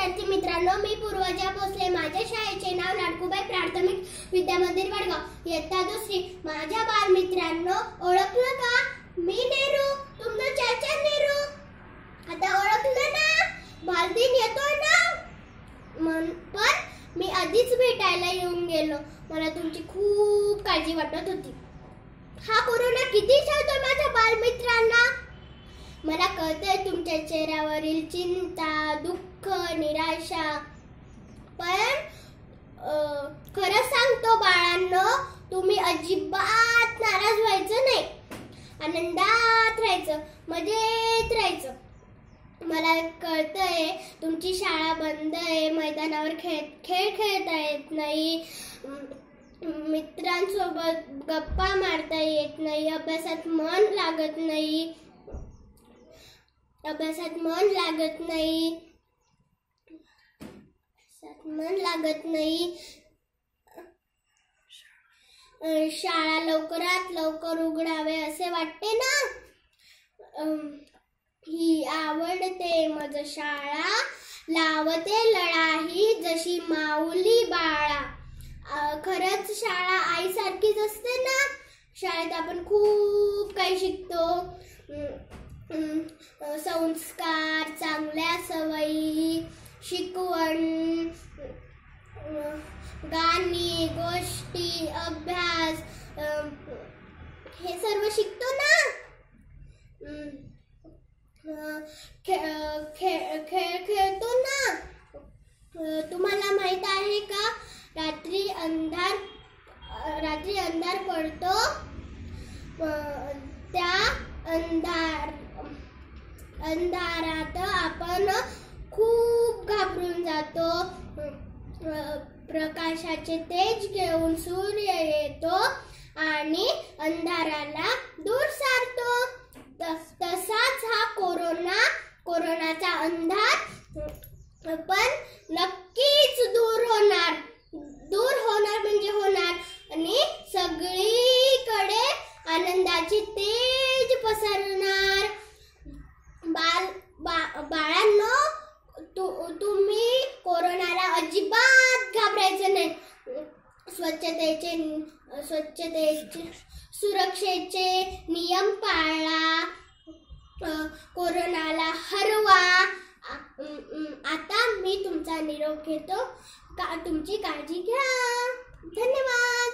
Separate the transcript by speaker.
Speaker 1: विद्यार्थी मित्रांनो, मी पूर्वजा भोसले. माझ्या शाळेचे नाव लाडकुबाई प्राथमिक विद्यामंदिर वडगाव, इयत्ता दुसरी. माझ्या बालमित्रांनो, ओळखलं का? मी नेहरू, तुमचं चाचा नेहरू. आता ओळखलं ना? बालदिन येतोय ना. पण मी आधीच भेटायला येऊन गेलो. मला तुमची खूप काळजी वाटत होती. हा कोरोना किती छळतोय माझ्या बालमित्रांना. मला कळतंय तुमच्या चेहऱ्यावरील चिंता, दुःख, निराशा. पण खरं सांगतो बाळांनो, तुम्ही अजिबात नाराज व्हायचं नाही. आनंदात राहायचं, मजेत राहायचं. मला कळतंय तुमची शाळा बंद आहे, मैदानावर खेळ खेळता येत नाही, मित्रांसोबत गप्पा मारता येत नाही, अभ्यासात मन लागत नाही. शाळा लवकरात लवकर उघडावे असे वाटते ना. ही आवडते मज शाळा, लावते लढाई जशी माऊली बाळा. खरंच शाळा आईसारखीच असते ना. शाळेत आपण खूप काही शिकतो. संस्कार, चांगल्या सवयी, शिकवण, गाणी, गोष्टी, अभ्यास हे सर्व शिकतो ना. खेळ खेळतो ना. तुम्हाला माहित आहे का, रात्री अंधार पडतो, त्या अंधारात आपण खूप घाबरून जातो. प्रकाशाचे तेज घेऊन सूर्य येतो आणि अंधाराला दूर सारतो. तसाच हा कोरोनाचा अंधार पण नक्कीच दूर होणार म्हणजे होणार. आणि सगळीकडे आनंदाचे तेज पसरणार. बाळांनो, तुम्ही कोरोनाला अजिबात घाबरायचं नाही. स्वच्छतेचे सुरक्षेचे नियम पाळा. कोरोनाला हरवा. आता मी तुमचा निरोप घेतो. तुमची काळजी घ्या. धन्यवाद.